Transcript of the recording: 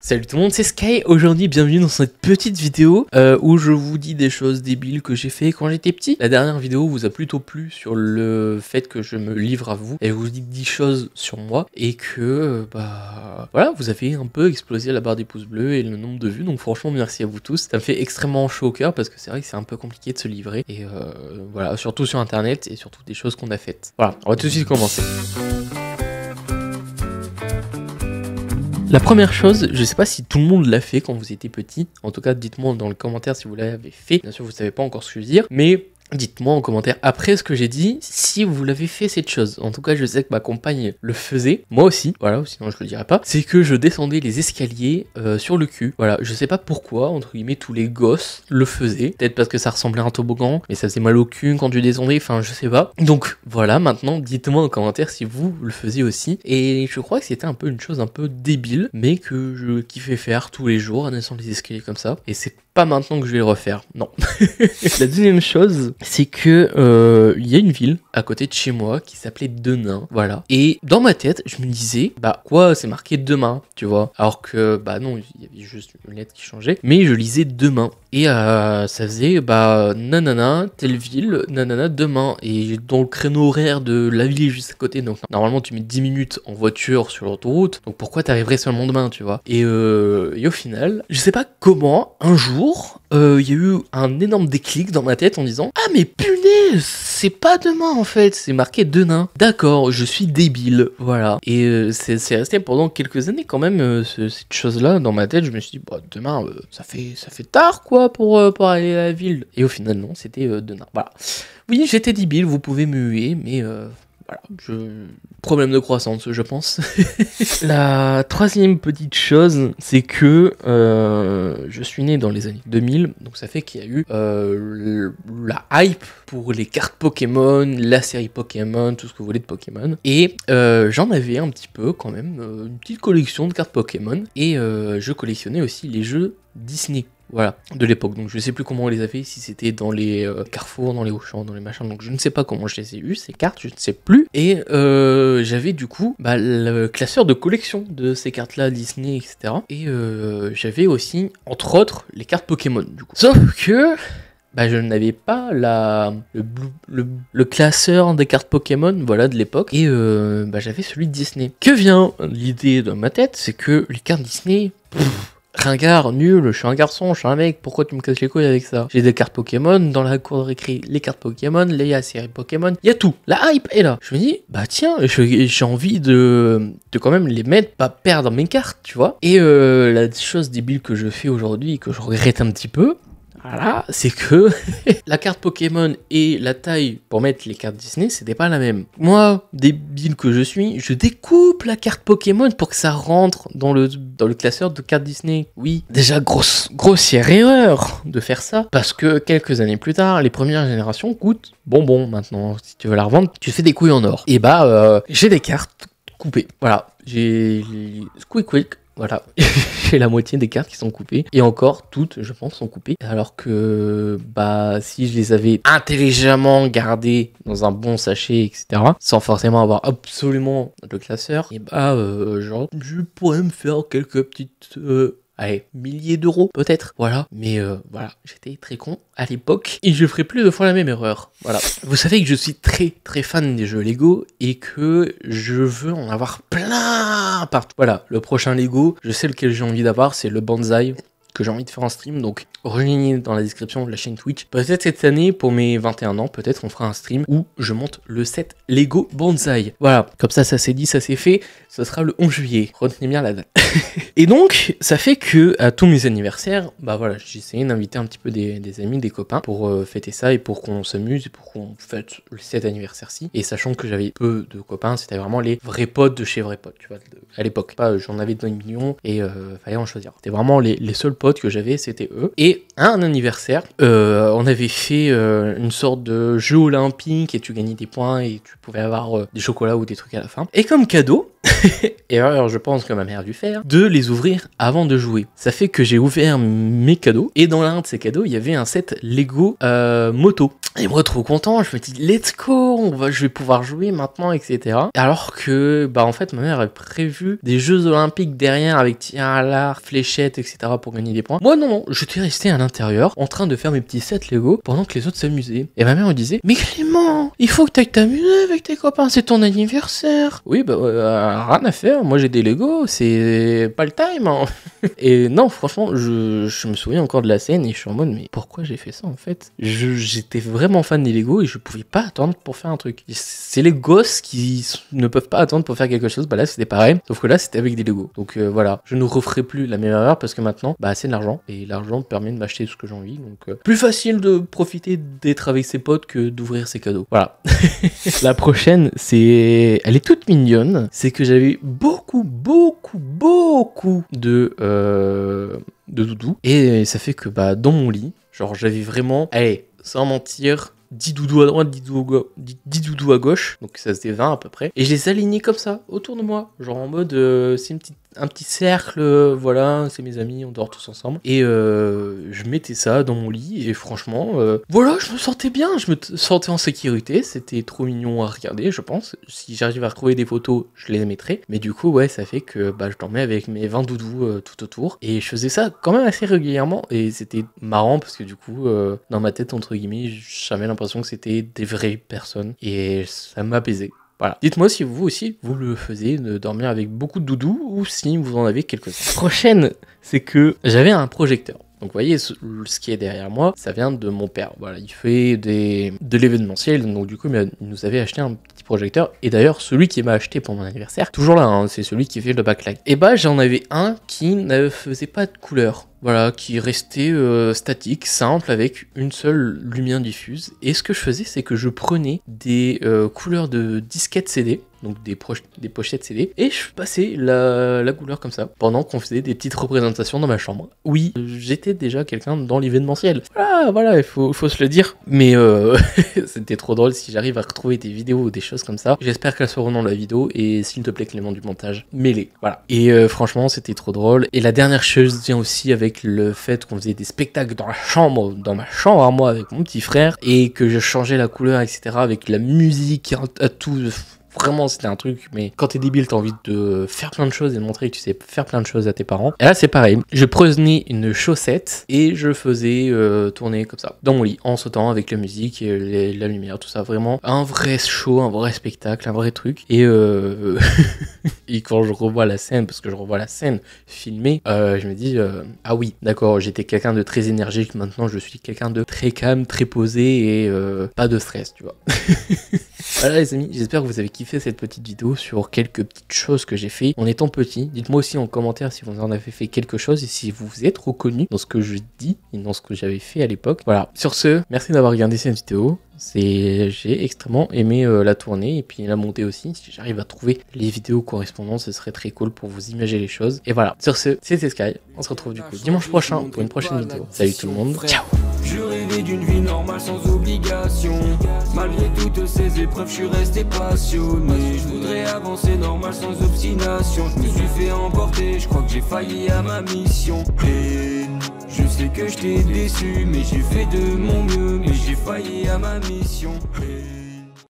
Salut tout le monde, c'est Sky. Aujourd'hui, bienvenue dans cette petite vidéo où je vous dis des choses débiles que j'ai fait quand j'étais petit. La dernière vidéo vous a plutôt plu sur le fait que je me livre à vous et vous dis 10 choses sur moi et que voilà, vous avez un peu explosé la barre des pouces bleus et le nombre de vues. Donc franchement, merci à vous tous. Ça me fait extrêmement chaud au cœur parce que c'est vrai que c'est un peu compliqué de se livrer et voilà, surtout sur internet et surtout des choses qu'on a faites. Voilà, on va tout de suite commencer. La première chose, je sais pas si tout le monde l'a fait quand vous étiez petit. En tout cas, dites-moi dans le commentaire si vous l'avez fait. Bien sûr, vous savez pas encore ce que je veux dire, mais dites-moi en commentaire après ce que j'ai dit si vous l'avez fait cette chose. En tout cas, je sais que ma compagne le faisait, moi aussi, voilà, sinon je le dirais pas. C'est que je descendais les escaliers sur le cul. Voilà, je sais pas pourquoi, entre guillemets, tous les gosses le faisaient. Peut-être parce que ça ressemblait à un toboggan, mais ça faisait mal au cul quand tu descendais, enfin je sais pas. Donc voilà, maintenant dites-moi en commentaire si vous le faisiez aussi. Et je crois que c'était un peu une chose un peu débile, mais que je kiffais faire tous les jours en descendant les escaliers comme ça. Et c'est pas maintenant que je vais le refaire, non. La deuxième chose, c'est que il y a une ville à côté de chez moi qui s'appelait Denain, voilà. Et dans ma tête, je me disais, bah quoi, c'est marqué demain, tu vois. Alors que, bah non, il y avait juste une lettre qui changeait, mais je lisais demain. Et ça faisait, bah, nanana, telle ville, nanana, demain. Et dans le créneau horaire de la ville juste à côté, donc normalement tu mets 10 minutes en voiture sur l'autoroute, donc pourquoi t'arriverais seulement demain, tu vois. Et au final, je sais pas comment, un jour, il y a eu un énorme déclic dans ma tête en disant ah mais punaise, c'est pas demain en fait, c'est marqué Denain. D'accord, je suis débile, voilà. Et c'est resté pendant quelques années quand même cette chose-là dans ma tête. Je me suis dit bah demain ça fait tard quoi pour aller à la ville. Et au final non, c'était Denain. Voilà. Oui, j'étais débile, vous pouvez me huer, mais voilà, problème de croissance, je pense. La troisième petite chose, c'est que je suis né dans les années 2000, donc ça fait qu'il y a eu la hype pour les cartes Pokémon, la série Pokémon, tout ce que vous voulez de Pokémon. Et j'en avais un petit peu quand même, une petite collection de cartes Pokémon. Et je collectionnais aussi les jeux Disney. Voilà, de l'époque. Donc je sais plus comment on les avait, si c'était dans les Carrefour, dans les Auchan, dans les machins. Donc je ne sais pas comment je les ai eu ces cartes, je ne sais plus. Et j'avais du coup le classeur de collection de ces cartes-là, Disney, etc. Et j'avais aussi, entre autres, les cartes Pokémon du coup. Sauf que je n'avais pas le classeur des cartes Pokémon, voilà, de l'époque. Et j'avais celui de Disney. Que vient l'idée dans ma tête, c'est que les cartes Disney... ringard, nul, je suis un garçon, je suis un mec, pourquoi tu me casses les couilles avec ça? J'ai des cartes Pokémon, dans la cour de récré, les cartes Pokémon, la série Pokémon, il y a tout, la hype est là. Je me dis, bah tiens, j'ai envie de quand même les mettre, pas perdre mes cartes, tu vois. Et la chose débile que je fais aujourd'hui, que je regrette un petit peu, voilà, c'est que la carte Pokémon et la taille pour mettre les cartes Disney, c'était pas la même. Moi, débile que je suis, je découpe la carte Pokémon pour que ça rentre dans le classeur de cartes Disney. Oui, déjà grossière erreur de faire ça, parce que quelques années plus tard, les premières générations coûtent bonbon maintenant. Si tu veux la revendre, tu fais des couilles en or. Et j'ai des cartes coupées. Voilà, j'ai Squeak. Voilà, j'ai la moitié des cartes qui sont coupées. Et encore, toutes, je pense, sont coupées. Alors que, si je les avais intelligemment gardées dans un bon sachet, etc., sans forcément avoir absolument le classeur, et je pourrais me faire quelques petites... milliers d'euros peut-être, voilà. Mais voilà, j'étais très con à l'époque et je ferai plus de fois la même erreur. Voilà. Vous savez que je suis très très fan des jeux Lego et que je veux en avoir plein partout. Voilà, le prochain Lego, je sais lequel j'ai envie d'avoir, c'est le Banzai que j'ai envie de faire en stream, donc rejoignez dans la description de la chaîne Twitch. Peut-être cette année, pour mes 21 ans, peut-être on fera un stream où je monte le set Lego Banzai. Voilà, comme ça c'est dit, ça c'est fait, ce sera le 11 juillet, retenez bien la date. Et donc, ça fait que à tous mes anniversaires, voilà, j'ai essayé d'inviter un petit peu des amis, des copains pour fêter ça et pour qu'on s'amuse et pour qu'on fête cet anniversaire-ci. Et sachant que j'avais peu de copains, c'était vraiment les vrais potes de chez vrais potes, tu vois, à l'époque. J'en avais 2 millions et fallait en choisir. C'était vraiment les seuls potes que j'avais, c'était eux. Et à un anniversaire, on avait fait une sorte de jeu olympique et tu gagnais des points et tu pouvais avoir des chocolats ou des trucs à la fin. Et comme cadeau, erreur je pense que ma mère a dû faire, de les ouvrir avant de jouer. Ça fait que j'ai ouvert mes cadeaux, et dans l'un de ces cadeaux, il y avait un set Lego moto. Et moi, trop content, je me dis, let's go, je vais pouvoir jouer maintenant, etc. Alors que, en fait, ma mère avait prévu des Jeux Olympiques derrière avec tir à l'arc, fléchettes, etc. pour gagner des points. Moi, non, j'étais resté à l'intérieur, en train de faire mes petits sets Lego pendant que les autres s'amusaient. Et ma mère me disait, mais Clément, il faut que tu ailles t'amuser avec tes copains, c'est ton anniversaire. Oui, rien à faire, moi j'ai des Lego, c'est pas le time. Hein. Et non, franchement, je me souviens encore de la scène et je suis en mode, mais pourquoi j'ai fait ça en fait? J'étais vraiment fan des Lego et je pouvais pas attendre pour faire un truc. C'est les gosses qui ne peuvent pas attendre pour faire quelque chose. Là c'était pareil, sauf que là c'était avec des Lego. Donc voilà, je ne referai plus la même erreur parce que maintenant c'est de l'argent et l'argent me permet de m'acheter ce que j'ai envie. Donc plus facile de profiter d'être avec ses potes que d'ouvrir ses cadeaux. Voilà. La prochaine, elle est toute mignonne. C'est que j'avais beaucoup de doudous et ça fait que dans mon lit, genre j'avais vraiment, allez, sans mentir, 10 doudous à droite, 10 doudous à gauche, donc ça faisait 20 à peu près, et je les alignais comme ça, autour de moi, genre en mode, c'est un petit cercle, voilà, c'est mes amis, on dort tous ensemble, et je mettais ça dans mon lit, et franchement, voilà, je me sentais bien, je me sentais en sécurité, c'était trop mignon à regarder, je pense, si j'arrive à retrouver des photos, je les mettrai, mais du coup, ouais, ça fait que je dormais avec mes 20 doudous tout autour, et je faisais ça quand même assez régulièrement, et c'était marrant, parce que du coup, dans ma tête, entre guillemets, j'avais l'impression que c'était des vraies personnes, et ça m'apaisait. Voilà. Dites-moi si vous aussi, vous le faisiez, de dormir avec beaucoup de doudous, ou si vous en avez quelques-uns. Prochaine, c'est que j'avais un projecteur. Donc vous voyez, ce qui est derrière moi, ça vient de mon père. Voilà, il fait de l'événementiel, donc du coup, il nous avait acheté un petit projecteur. Et d'ailleurs, celui qui m'a acheté pour mon anniversaire, toujours là, hein, c'est celui qui fait le backlight. Et j'en avais un qui ne faisait pas de couleur. Voilà, qui restait statique, simple, avec une seule lumière diffuse. Et ce que je faisais, c'est que je prenais des couleurs de disquettes CD, donc des pochettes CD, et je passais la couleur comme ça, pendant qu'on faisait des petites représentations dans ma chambre. Oui, j'étais déjà quelqu'un dans l'événementiel. Voilà, il faut se le dire. Mais c'était trop drôle si j'arrive à retrouver des vidéos ou des choses comme ça. J'espère qu'elles seront dans la vidéo, et s'il te plaît, Clément du montage, mets-les. Voilà. Et franchement, c'était trop drôle. Et la dernière chose vient aussi avec le fait qu'on faisait des spectacles dans ma chambre à moi avec mon petit frère, et que je changeais la couleur, etc. avec la musique à tout. Vraiment, c'était un truc, mais quand t'es débile, t'as envie de faire plein de choses et de montrer que tu sais faire plein de choses à tes parents. Et là, c'est pareil. Je prenais une chaussette et je faisais tourner comme ça, dans mon lit, en sautant avec la musique et la lumière, tout ça. Vraiment, un vrai show, un vrai spectacle, un vrai truc. Et, et quand je revois la scène, parce que je revois la scène filmée, je me dis, ah oui, d'accord, j'étais quelqu'un de très énergique, maintenant je suis quelqu'un de très calme, très posé et pas de stress, tu vois. Voilà les amis, j'espère que vous avez kiffé cette petite vidéo sur quelques petites choses que j'ai fait en étant petit. Dites-moi aussi en commentaire si vous en avez fait quelque chose et si vous vous êtes reconnu dans ce que je dis et dans ce que j'avais fait à l'époque. Voilà, sur ce, merci d'avoir regardé cette vidéo. J'ai extrêmement aimé la tournée et puis la montée aussi. Si j'arrive à trouver les vidéos correspondantes, ce serait très cool pour vous imaginer les choses. Et voilà, sur ce, c'était Sky. On se retrouve du coup dimanche prochain pour une prochaine vidéo. Salut tout le monde, ciao. Je rêvais d'une vie normale sans obligation. Malgré toutes ces épreuves, je suis resté passionné. Je voudrais avancer normal sans obstination. Je me suis fait emporter, je crois que j'ai failli à ma mission. Et je sais que je t'ai déçu, mais j'ai fait de mon mieux. Mais j'ai failli à ma mission.